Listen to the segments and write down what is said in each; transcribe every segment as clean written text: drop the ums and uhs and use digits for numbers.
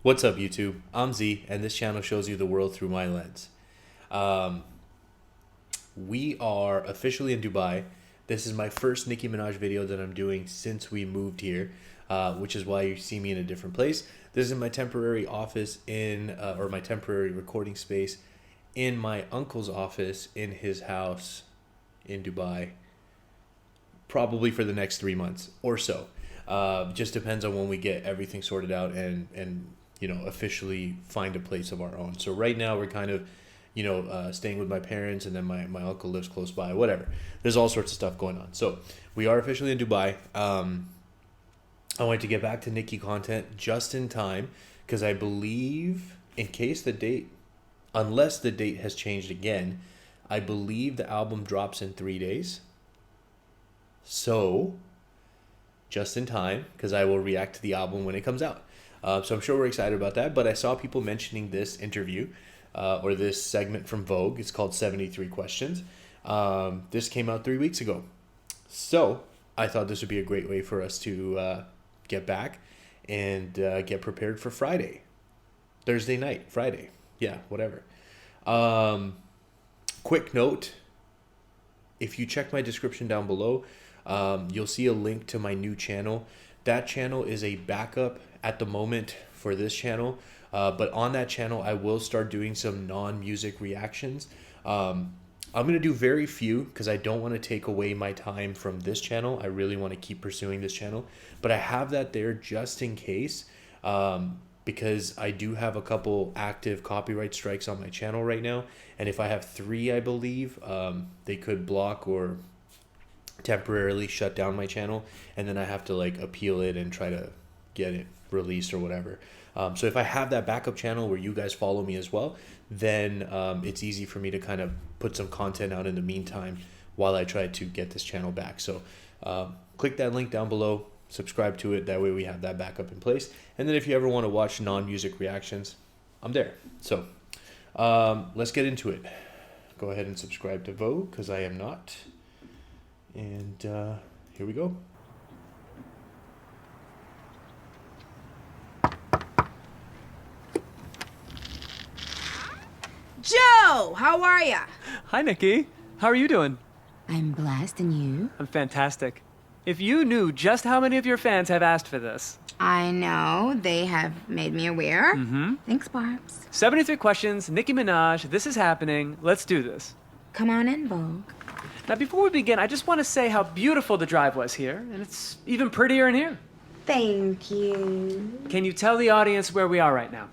What's up, YouTube? I'm Z, and this channel shows you the world through my lens. We are officially in Dubai. This is my first Nicki Minaj video that I'm doing since we moved here, which is why you see me in a different place. This is my temporary office or my temporary recording space in my uncle's office in his house in Dubai, probably for the next 3 months or so. Just depends on when we get everything sorted out and officially find a place of our own. So right now we're kind of staying with my parents, and then my uncle lives close by, whatever. There's all sorts of stuff going on. So we are officially in Dubai. I wanted to get back to Nicki content just in time because I believe, unless the date has changed again, I believe the album drops in 3 days. So just in time, because I will react to the album when it comes out. So I'm sure we're excited about that. But I saw people mentioning this interview or this segment from Vogue. It's called 73 Questions. This came out 3 weeks ago. So I thought this would be a great way for us to get back and get prepared for Friday. Thursday night, Friday. Yeah, whatever. Quick note. If you check my description down below, you'll see a link to my new channel. That channel is a backup at the moment for this channel. But on that channel, I will start doing some non-music reactions. I'm going to do very few because I don't want to take away my time from this channel. I really want to keep pursuing this channel. But I have that there just in case because I do have a couple active copyright strikes on my channel right now. And if I have 3, I believe, they could block or temporarily shut down my channel. And then I have to appeal it and try to get it released or whatever. So if I have that backup channel where you guys follow me as well, then it's easy for me to kind of put some content out in the meantime while I try to get this channel back. So click that link down below, subscribe to it. That way we have that backup in place. And then if you ever want to watch non-music reactions, I'm there. So let's get into it. Go ahead and subscribe to Vogue because I am not. And here we go. Joe, how are ya? Hi, Nicki. How are you doing? I'm blessed, and you? I'm fantastic. If you knew just how many of your fans have asked for this. I know. They have made me aware. Thanks, Barbs. 73 questions, Nicki Minaj, this is happening. Let's do this. Come on in, Vogue. Now, before we begin, I just want to say how beautiful the drive was here, and it's even prettier in here. Thank you. Can you tell the audience where we are right now?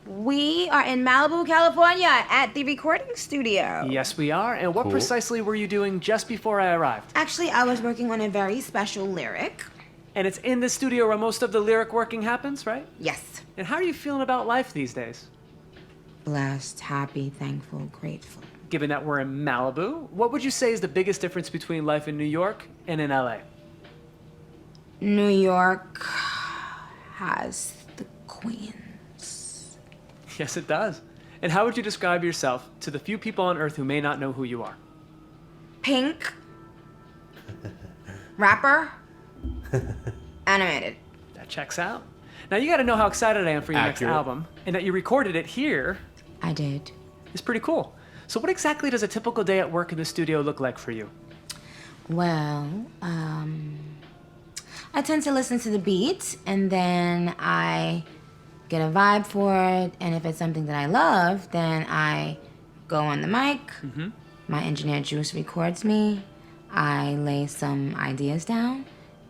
We are in Malibu, California, at the recording studio. Yes, we are. And what Cool. precisely were you doing just before I arrived? Actually, I was working on a very special lyric. And it's in the studio where most of the lyric working happens, right? Yes. And how are you feeling about life these days? Blessed, happy, thankful, grateful. Given that we're in Malibu, what would you say is the biggest difference between life in New York and in LA? New York has the queen. Yes, it does. And how would you describe yourself to the few people on Earth who may not know who you are? Pink. Rapper. Animated. That checks out. Now, you got to know how excited I am for your Accurate. next album, and that you recorded it here I did. is pretty cool. So what exactly does a typical day at work in the studio look like for you? Well, I tend to listen to the beat, and then I get a vibe for it, and if it's something that I love, then I go on the mic. My engineer Juice records me. I lay some ideas down,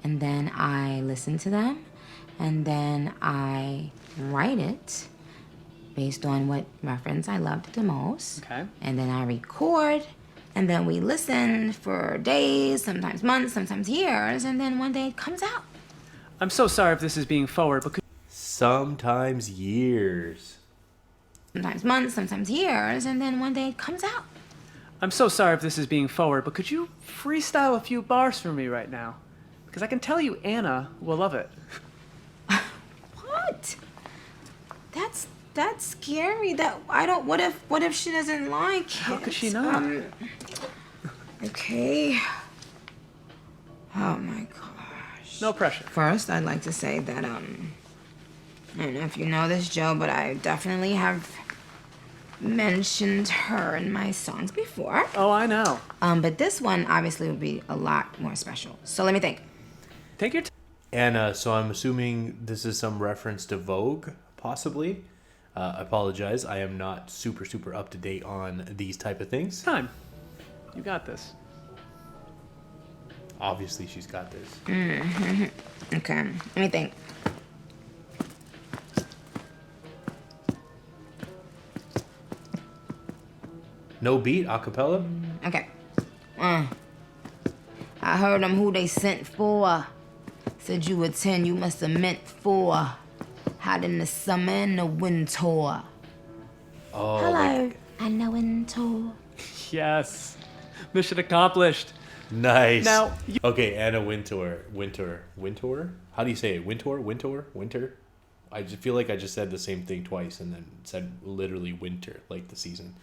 and then I listen to them, and then I write it based on what reference I loved the most. Okay. And then I record, and then we listen for days, sometimes months, sometimes years, and then one day it comes out. I'm so sorry if this is being forward, but Sometimes years. Sometimes months, sometimes years, and then one day it comes out. I'm so sorry if this is being forward, but could you freestyle a few bars for me right now? Because I can tell you Anna will love it. What? That's scary. What if she doesn't like it? How could she not? Okay. Oh my gosh. No pressure. First, I'd like to say that I don't know if you know this, Joe, but I definitely have mentioned her in my songs before. Oh, I know. But this one obviously would be a lot more special. So let me think. Take your time. Anna, so I'm assuming this is some reference to Vogue, possibly. I apologize. I am not super up to date on these type of things. Time. You got this. Obviously, she's got this. Okay, let me think. No beat, acapella? Okay. I heard them who they sent for. Said you were 10, you must have meant 4. Hot in the summer and the winter. Oh, Hello, like, and the winter. Yes. Mission accomplished. nice. Now, Okay, Anna Wintour. How do you say it? Winter? I just feel like I just said the same thing twice and then said literally winter, like the season.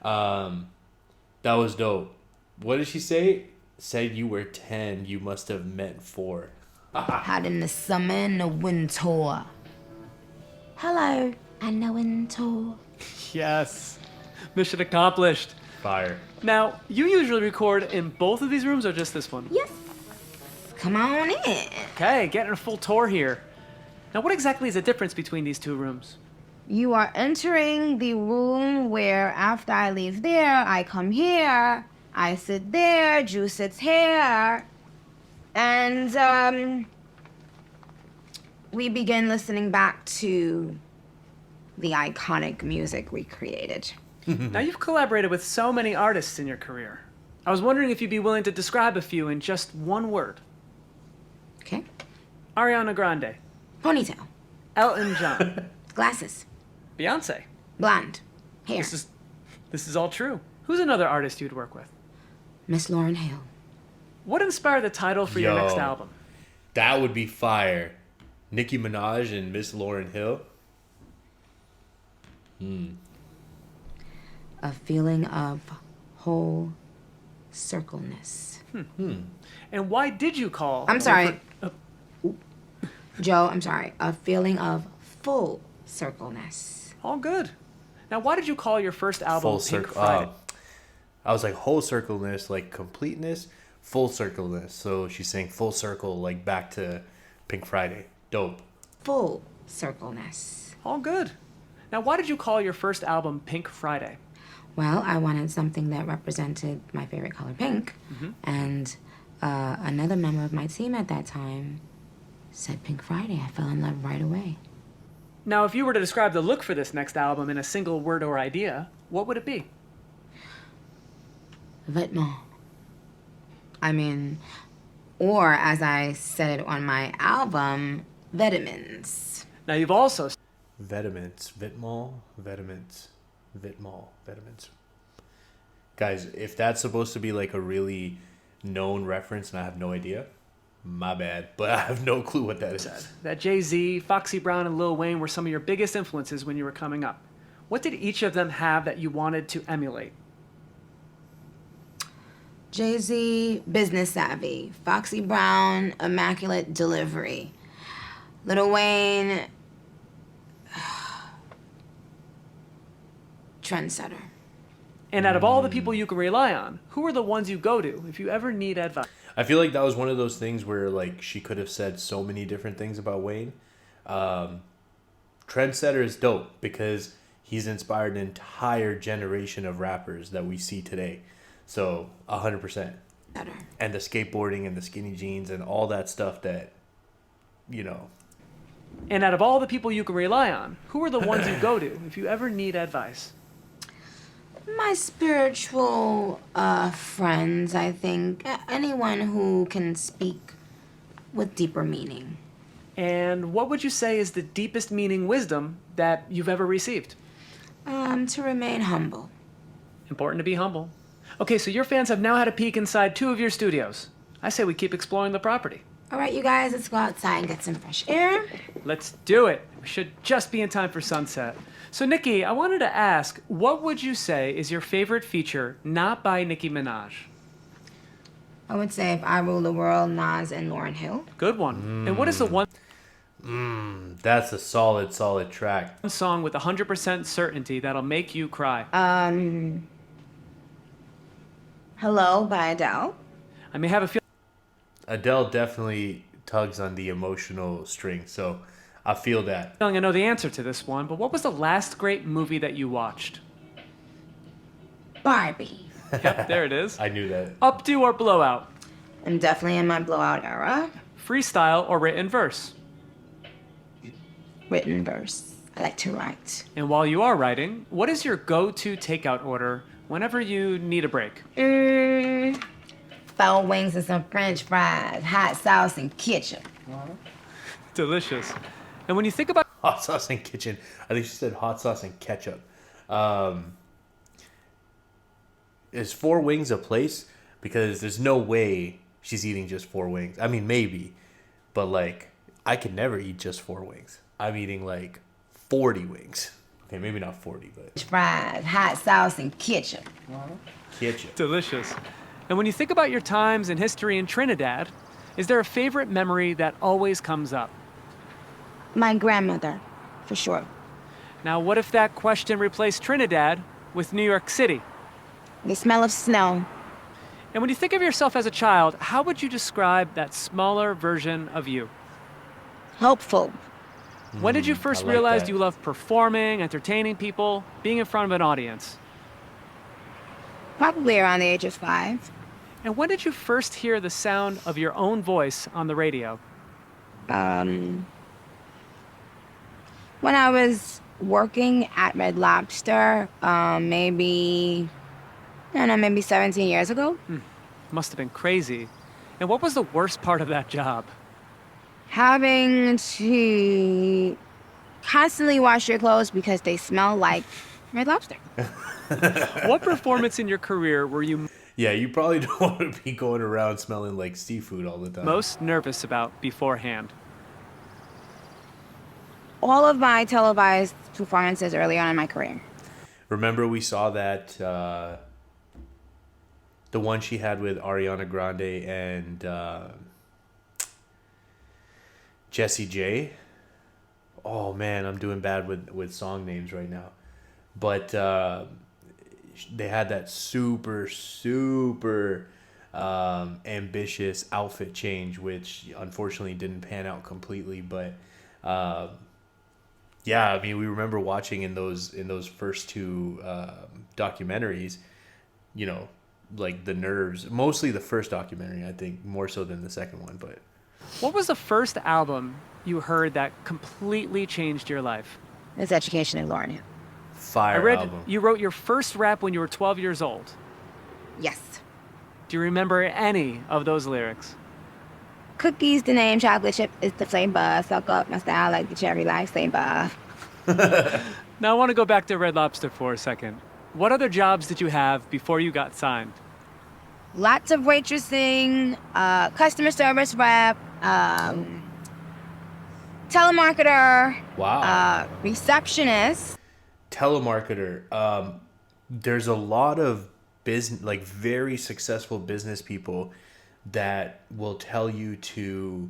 That was dope. What did she say? Said you were 10, you must have meant 4. Hot in the summer and the winter. Hello, and the winter. Yes. Mission accomplished. Fire. Now, you usually record in both of these rooms or just this one? Yes. Come on in. Okay, getting a full tour here. Now, what exactly is the difference between these two rooms? You are entering the room where after I leave there, I come here, I sit there, Drew sits here, and we begin listening back to the iconic music we created. Now, you've collaborated with so many artists in your career. I was wondering if you'd be willing to describe a few in just one word. Okay? Ariana Grande, Ponytail, Elton John, glasses, Beyonce. blonde, hair, This is all true. Who's another artist you'd work with? Miss Lauryn Hill. What inspired the title for your Yo. next album? That would be fire. Nicki Minaj and Miss Lauryn Hill. A feeling of whole circleness. And why did you call? I'm sorry. Joe, I'm sorry. A feeling of full circleness. All good. Now, why did you call your first album Full Pink circle. Friday? I was like whole circleness, like completeness, full circleness. So she's saying full circle, like back to Pink Friday. Dope. Full circleness. All good. Now, why did you call your first album Pink Friday? Well, I wanted something that represented my favorite color, pink. And another member of my team at that time said Pink Friday. I fell in love right away. Now, if you were to describe the look for this next album in a single word or idea, what would it be? Vêtements. I mean, or as I said it on my album, vitamins. Now, you've also Vitamins. Vitamins. Guys, if that's supposed to be like a really known reference and I have no idea, my bad. But I have no clue what that is. that JayZ, Foxy Brown, and Lil Wayne were some of your biggest influences when you were coming up. What did each of them have that you wanted to emulate? JayZ, business savvy. Foxy Brown, immaculate delivery. Lil Wayne, trendsetter. And out of all the people you can rely on, who are the ones you go to if you ever need advice? I feel like that was one of those things where like she could have said so many different things about Wayne. Trendsetter is dope because he's inspired an entire generation of rappers that we see today. So 100%. Better. And the skateboarding and the skinny jeans and all that stuff that, you know. And out of all the people you can rely on, who are the ones you go to if you ever need advice? My spiritual friends, I think. Anyone who can speak with deeper meaning. And what would you say is the deepest meaning wisdom that you've ever received? To remain humble. Important to be humble. Okay, so your fans have now had a peek inside 2 of your studios. I say we keep exploring the property. All right, you guys, let's go outside and get some fresh air. Let's do it. We should just be in time for sunset. So, Nicki, I wanted to ask, what would you say is your favorite feature not by Nicki Minaj? I would say if I rule the world, Nas and Lauryn Hill. Good one. And what is the one That's a solid track. One song with 100% certainty that'll make you cry. Hello by Adele. I may have a Adele definitely tugs on the emotional string, so I feel that. feeling I know the answer to this one, but what was the last great movie that you watched? Barbie. Yep, there it is. I knew that. Updo or blowout? I'm definitely in my blowout era. Freestyle or written verse? Written verse. I like to write. And while you are writing, what is your go-to takeout order whenever you need a break? Foul wings and some French fries, hot sauce and ketchup. Delicious. And when you think about Hot sauce and kitchen. I think she said hot sauce and ketchup. Is 4 wings a place? Because there's no way she's eating just 4 wings. I mean, maybe. But, like, I could never eat just 4 wings. I'm eating, like, 40 wings. Okay, maybe not 40, but... Fries, hot sauce and ketchup. Ketchup. delicious. And when you think about your times in history in Trinidad, is there a favorite memory that always comes up? My grandmother, for sure. Now, what if that question replaced Trinidad with New York City? The smell of snow. And when you think of yourself as a child, how would you describe that smaller version of you? Hopeful. When did you first I like realize that. you loved performing, entertaining people, being in front of an audience? Probably around the age of 5. And when did you first hear the sound of your own voice on the radio? When I was working at Red Lobster, maybe 17 years ago. Must have been crazy. And what was the worst part of that job? Having to constantly wash your clothes because they smell like Red Lobster. What performance in your career were you Yeah, you probably don't want to be going around smelling like seafood all the time. most nervous about beforehand? All of my televised performances early on in my career. Remember we saw that, the one she had with Ariana Grande and Jessie J. Oh man, I'm doing bad with song names right now. But they had that super ambitious outfit change, which unfortunately didn't pan out completely. But yeah, I mean, we remember watching in those first 2 documentaries, you know, like the nerves. Mostly the first documentary, I think, more so than the second one. But What was the first album you heard that completely changed your life? It's Education and Lauren Hill. fire I read album. you wrote your first rap when you were 12 years old. Yes. Do you remember any of those lyrics? Cookies, the name, chocolate chip is the flavor. Suck up my style like the cherry lifesaver. Now I want to go back to Red Lobster for a second. What other jobs did you have before you got signed? Lots of waitressing, customer service rep, telemarketer, Wow. receptionist. Telemarketer. There's a lot of business, like very successful business people that will tell you to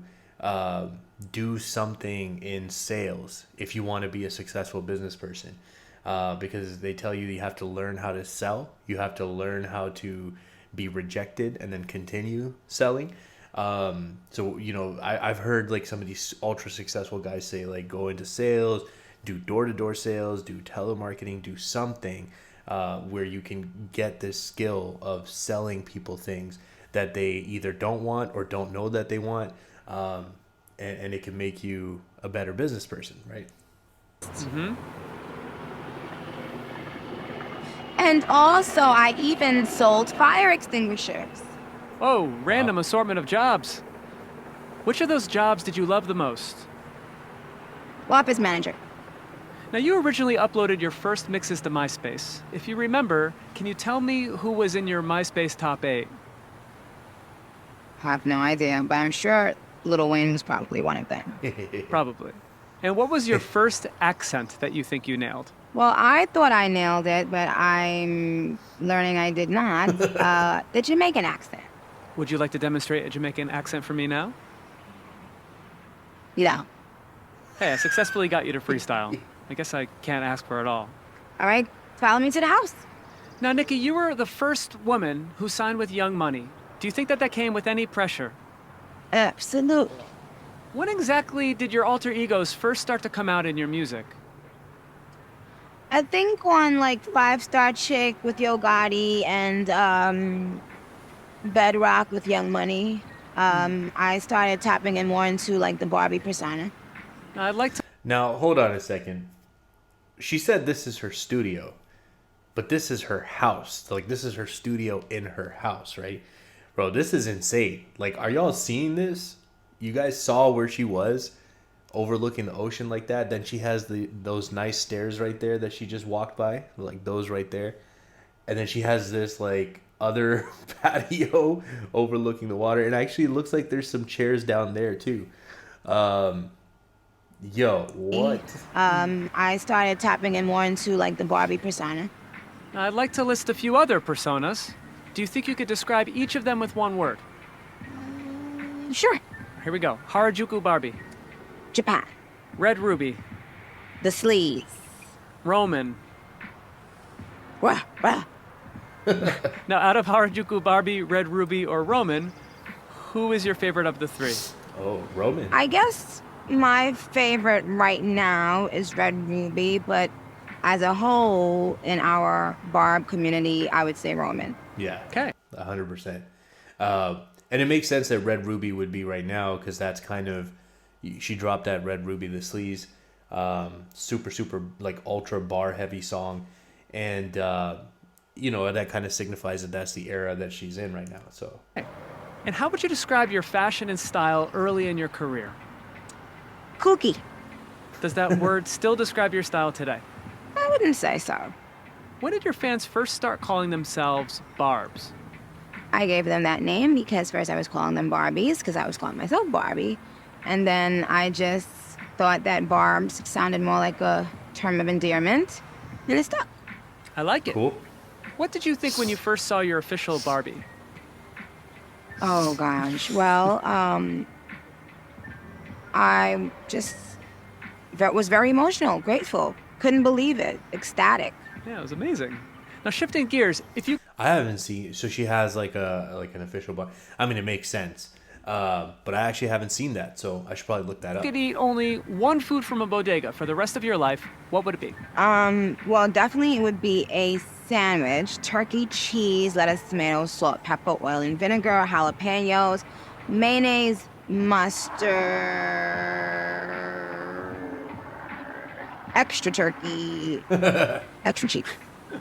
do something in sales if you want to be a successful business person, because they tell you have to learn how to sell, you have to learn how to be rejected and then continue selling. So you know, I've heard like some of these ultra successful guys say like go into sales, do door-to-door sales, do telemarketing, do something where you can get this skill of selling people things that they either don't want or don't know that they want, and it can make you a better business person, right? And also, I even sold fire extinguishers. Oh, random assortment of jobs. Which of those jobs did you love the most? Office manager. Now, you originally uploaded your first mixes to MySpace. If you remember, can you tell me who was in your MySpace top 8? I have no idea, but I'm sure Lil Wayne was probably one of them. Probably. And what was your first accent that you think you nailed? Well, I thought I nailed it, but I'm learning I did not. The Jamaican accent. Would you like to demonstrate a Jamaican accent for me now? Yeah. Hey, I successfully got you to freestyle. I guess I can't ask for it all. All right, follow me to the house. Now, Nicki, you were the first woman who signed with Young Money. Do you think that came with any pressure? Absolutely. When exactly did your alter egos first start to come out in your music? I think on like 5 Star Chick with Yo Gotti and Bedrock with Young Money, I started tapping in more into like the Barbie persona. Now, I'd like to. Now, hold on a second. She said this is her studio, but this is her house. Like, this is her studio in her house, right? Bro, this is insane. Like, are y'all seeing this? You guys saw where she was overlooking the ocean like that? Then she has those nice stairs right there that she just walked by, like those right there. And then she has this, like, other patio overlooking the water. And actually, it looks like there's some chairs down there, too. Yo, what? I started tapping in more into like the Barbie persona. Now, I'd like to list a few other personas. Do you think you could describe each of them with one word? Sure. Here we go. Harajuku Barbie. Japan. Red Ruby. The sleeves. Roman. Wah, wah. Now, out of Harajuku Barbie, Red Ruby, or Roman, who is your favorite of the three? Oh, Roman. I guess my favorite right now is Red Ruby, but as a whole in our Barb community, I would say Roman. Yeah. Okay. 100%. And it makes sense that Red Ruby would be right now because that's kind of, she dropped that Red Ruby, the sleaze, super, like ultra bar heavy song. And, you know, that kind of signifies that that's the era that she's in right now. So. And how would you describe your fashion and style early in your career? Kooky. Does that word still describe your style today? I wouldn't say so. When did your fans first start calling themselves Barbs? I gave them that name because first I was calling them Barbies because I was calling myself Barbie. And then I just thought that Barbs sounded more like a term of endearment. And it stuck. I like it. Cool. What did you think when you first saw your official Barbie? Oh, gosh. Well, I just was very emotional, grateful. Couldn't believe it. Ecstatic. Yeah, it was amazing. Now, shifting gears, if you I haven't seen, so she has like an official bar. I mean, it makes sense. But I actually haven't seen that, so I should probably look that up. could eat only one food from a bodega for the rest of your life, what would it be? Well, definitely it would be a sandwich, turkey, cheese, lettuce, tomatoes, salt, pepper, oil, and vinegar, jalapenos, mayonnaise, mustard, extra turkey, extra cheese.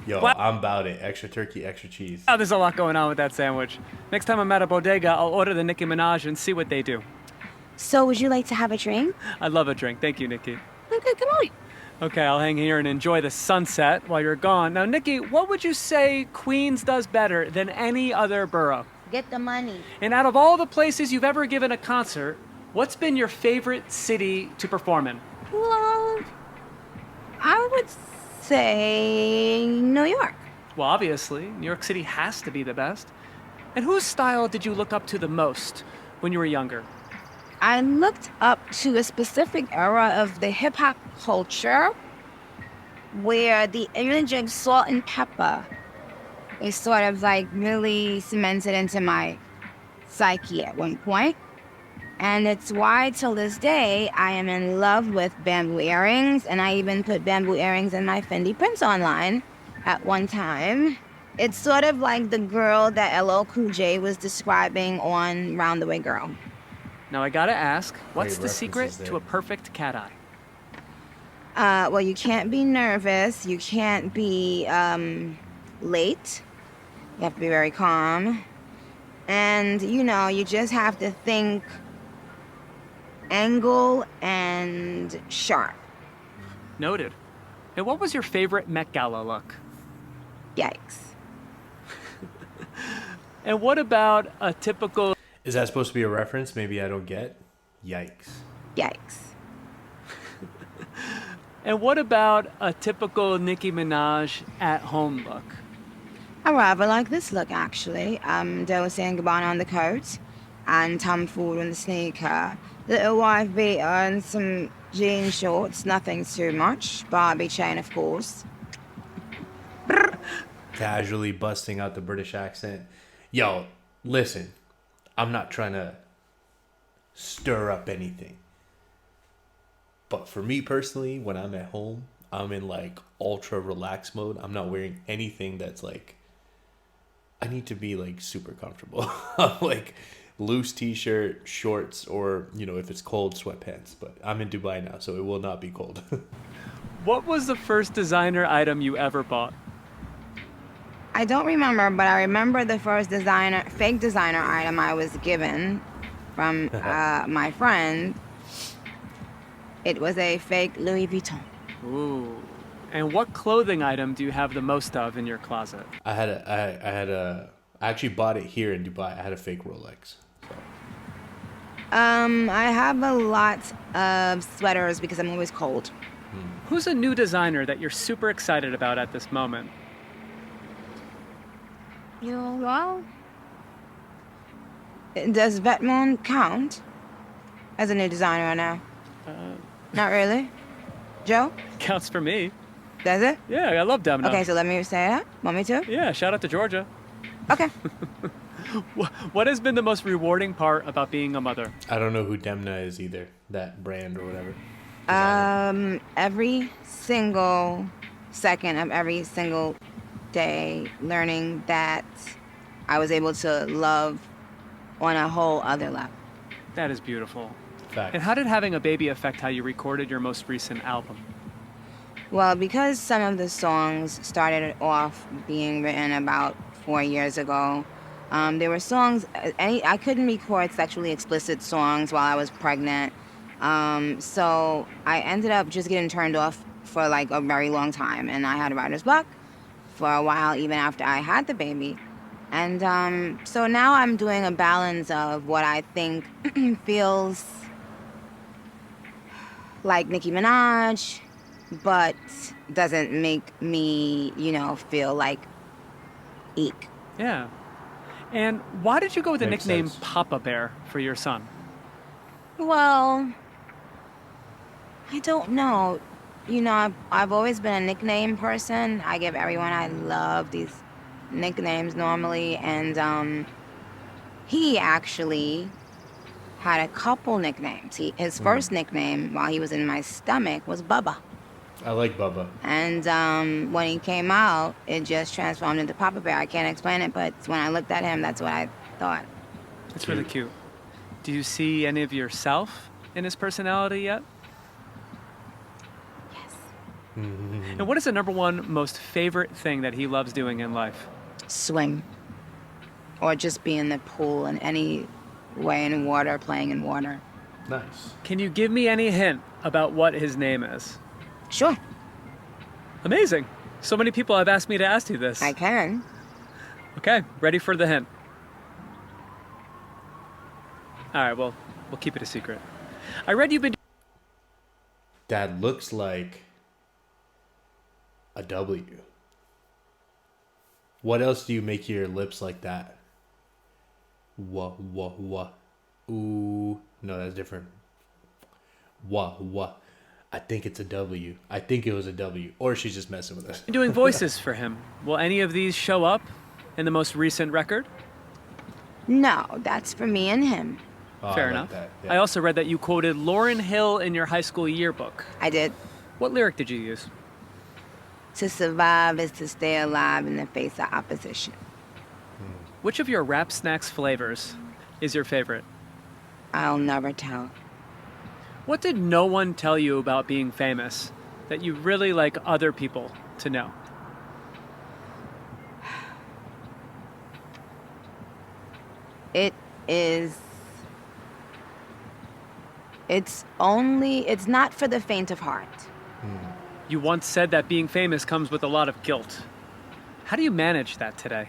Yo, What? I'm about it. Extra turkey, extra cheese. Oh, there's a lot going on with that sandwich. Next time I'm at a bodega, I'll order the Nicki Minaj and see what they do. So would you like to have a drink? I love a drink. Thank you, Nicki. Okay, come on. Okay, I'll hang here and enjoy the sunset while you're gone. Now, Nicki, what would you say Queens does better than any other borough? Get the money. And out of all the places you've ever given a concert, what's been your favorite city to perform in? Well, I would say New York. Well, obviously, New York City has to be the best. And whose style did you look up to the most when you were younger? I looked up to a specific era of the hip hop culture where the image of salt and pepper is sort of like really cemented into my psyche at one point. And it's why till this day I am in love with bamboo earrings, and I even put bamboo earrings in my Fendi prints online at one time. It's sort of like the girl that LL Cool J was describing on Round the Way Girl. Now, I gotta ask, what's Great the secret references to there. a perfect cat eye? Well, you can't be nervous. You can't be late. You have to be very calm. And, you know, you just have to think angle and sharp. Noted. And what was your favorite Met Gala look? Yikes. And what about a typical... Is that supposed to be a reference? Maybe I don't get. Yikes. Yikes. And what about a typical Nicki Minaj at-home look? I rather like this look, actually. Dolce & Gabbana on the coat and Tom Ford on the sneaker. Little wife beater and some jean shorts, nothing too much. Barbie chain, of course. Casually busting out the British accent. Yo, listen, I'm not trying to stir up anything. But for me personally, when I'm at home, I'm in like ultra relaxed mode. I'm not wearing anything that's like, I need to be like super comfortable. Like loose t-shirt, shorts, or if it's cold, sweatpants. But I'm in Dubai now, so it will not be cold. What was the first designer item you ever bought? I don't remember, but I remember the first fake designer item I was given from my friend. It was a fake Louis Vuitton. Ooh. And what clothing item do you have the most of in your closet? I actually bought it here in Dubai. I had a fake Rolex. So. I have a lot of sweaters because I'm always cold. Who's a new designer that you're super excited about at this moment? Well, does Vetements count as a new designer or no? Not really. Joe? Counts for me. Does it? Yeah, I love Demna. Okay, so let me say that. Want me to? Yeah, shout out to Georgia. Okay. What has been the most rewarding part about being a mother? I don't know who Demna is either. That brand or whatever. Every single second of every single day, learning that I was able to love on a whole other level. That is beautiful. Fact. And how did having a baby affect how you recorded your most recent album? Well, because some of the songs started off being written about 4 years ago, there were songs, I couldn't record sexually explicit songs while I was pregnant. So I ended up just getting turned off for like a very long time. And I had writer's block for a while, even after I had the baby. And so now I'm doing a balance of what I think feels like Nicki Minaj, but doesn't make me, feel like eek. Yeah. And why did you go with the Makes nickname sense. Papa Bear for your son? Well, I don't know. I've always been a nickname person. I give everyone I love these nicknames normally, and he actually had a couple nicknames. His first nickname while he was in my stomach was Bubba. I like Bubba. And when he came out, it just transformed into Papa Bear. I can't explain it, but when I looked at him, that's what I thought. It's really cute. Do you see any of yourself in his personality yet? Yes. And what is the number one most favorite thing that he loves doing in life? Swim. Or just be in the pool in any way in water, playing in water. Nice. Can you give me any hint about what his name is? Sure, Amazing. So many people have asked me to ask you this. I can. Okay, ready for the hint. All right, well, we'll keep it a secret. I read you've been That looks like a W. What else do you make your lips like that? Wah, wah, wah. Ooh. No, that's different. Wah, wah. I think it's a W. I think it was a W. Or she's just messing with us. doing voices for him. Will any of these show up in the most recent record? No, that's for me and him. Oh, I Fair like enough. that, I yeah. also read that you quoted Lauryn Hill in your high school yearbook. I did. What lyric did you use? To survive is to stay alive in the face of opposition. Which of your Rap Snacks flavors is your favorite? I'll never tell. What did no one tell you about being famous that you really like other people to know? It's not for the faint of heart. You once said that being famous comes with a lot of guilt. How do you manage that today?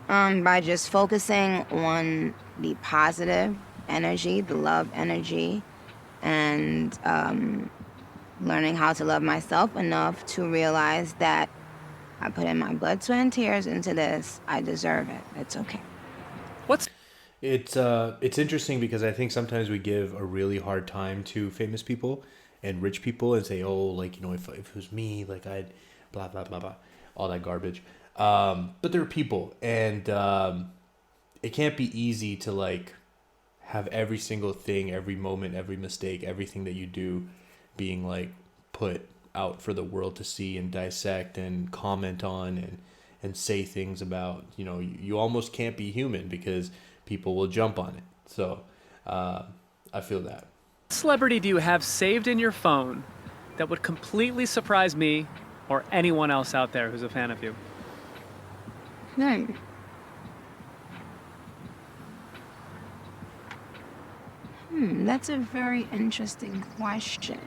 By just focusing on the positive energy, the love energy, and learning how to love myself enough to realize that I put in my blood, sweat, and tears into this. I deserve it. It's okay. What's It's interesting because I think sometimes we give a really hard time to famous people and rich people and say, oh, like, you know, if it was me, like I'd blah blah blah blah, all that garbage. But they're people, and it can't be easy to like have every single thing, every moment, every mistake, everything that you do being like put out for the world to see and dissect and comment on and say things about. You know, you almost can't be human because people will jump on it. So I feel that. What celebrity do you have saved in your phone that would completely surprise me or anyone else out there who's a fan of you? That's a very interesting question.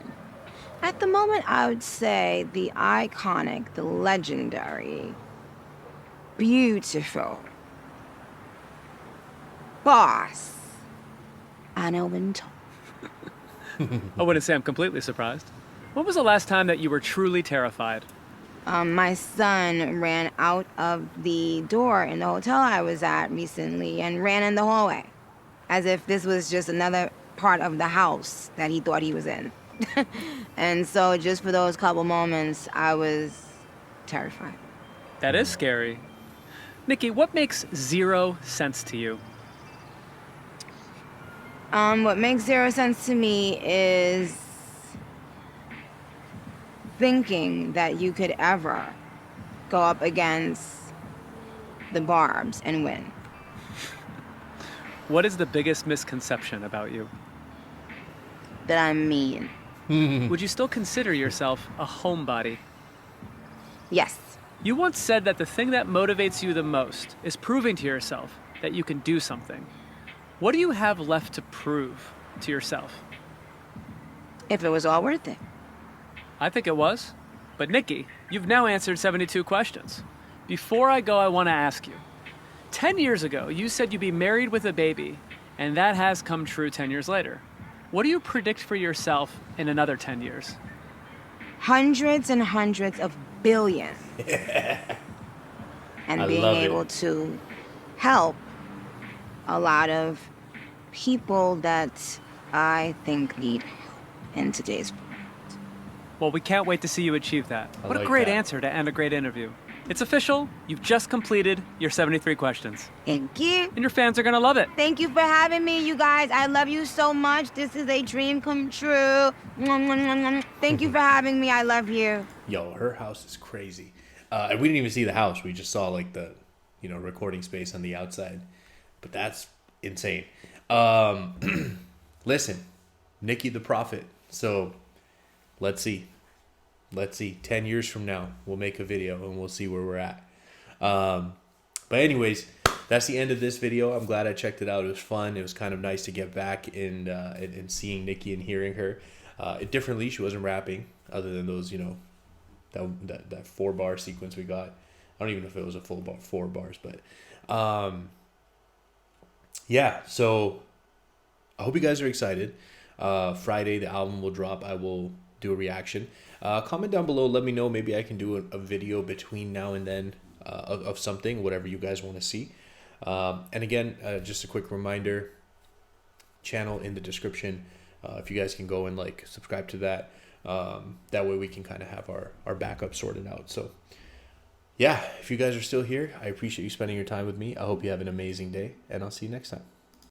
At the moment, I would say the iconic, the legendary, beautiful boss, Anna Wintour. I wouldn't say I'm completely surprised. When was the last time that you were truly terrified? My son ran out of the door in the hotel I was at recently and ran in the hallway, as if this was just another part of the house that he thought he was in. And so just for those couple moments, I was terrified. That is scary. Nicki, what makes zero sense to you? What makes zero sense to me is thinking that you could ever go up against the Barbs and win. What is the biggest misconception about you? That I'm mean. Would you still consider yourself a homebody? Yes. You once said that the thing that motivates you the most is proving to yourself that you can do something. What do you have left to prove to yourself? If it was all worth it. I think it was. But Nicki, you've now answered 72 questions. Before I go, I want to ask you. 10 years ago, you said you'd be married with a baby, and that has come true 10 years later. What do you predict for yourself in another 10 years? Hundreds and hundreds of billions. And I being love it. able to help a lot of people that I think need help in today's world. Well, we can't wait to see you achieve that. I What a like great that. answer to end a great interview. It's official. You've just completed your 73 questions. Thank you. And your fans are going to love it. Thank you for having me, you guys. I love you so much. This is a dream come true. Mwah, mwah, mwah, mwah. Thank you for having me. I love you. Yo, her house is crazy. And we didn't even see the house. We just saw like the, you know, recording space on the outside. But that's insane. Listen, Nicki the Prophet. So let's see. 10 years from now, we'll make a video and we'll see where we're at. But anyways, that's the end of this video. I'm glad I checked it out. It was fun. It was kind of nice to get back and seeing Nicki and hearing her. Differently, she wasn't rapping other than those, you know, that 4-bar sequence we got. I don't even know if it was a full 4 bars, but yeah. So I hope you guys are excited. Friday, the album will drop. I will do a reaction. Comment down below. Let me know. Maybe I can do a video between now and then of something, whatever you guys want to see. And again, just a quick reminder, channel in the description. If you guys can go and like subscribe to that. That way we can kind of have our backup sorted out. So yeah, if you guys are still here, I appreciate you spending your time with me. I hope you have an amazing day, and I'll see you next time.